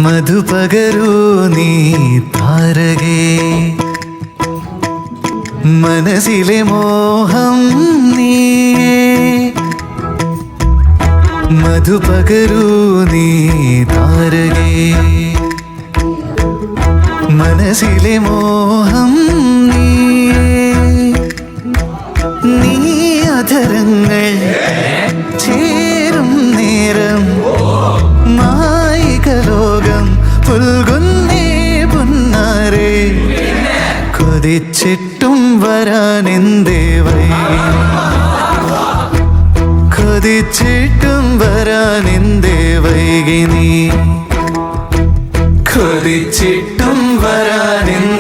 മധുപകരൂ നീ താരകേ, മനസ്സിലെ മോഹം നീയേ. മധുപകരൂ നീ താരകേ, മനസ്സിലെ മോഹം നീയേ. നീ അധരങ്ങൾ ചേരും നേരം മായികലോകം പുൽകുന്നേ പുന്നാരേ. കൊതിച്ചിട്ടും വരാനെന്തേ വൈകി, കൊതിച്ചിട്ടും വരാനെന്തേ വൈകി നീ, കൊതിച്ചിട്ടും വരാനെന്തേ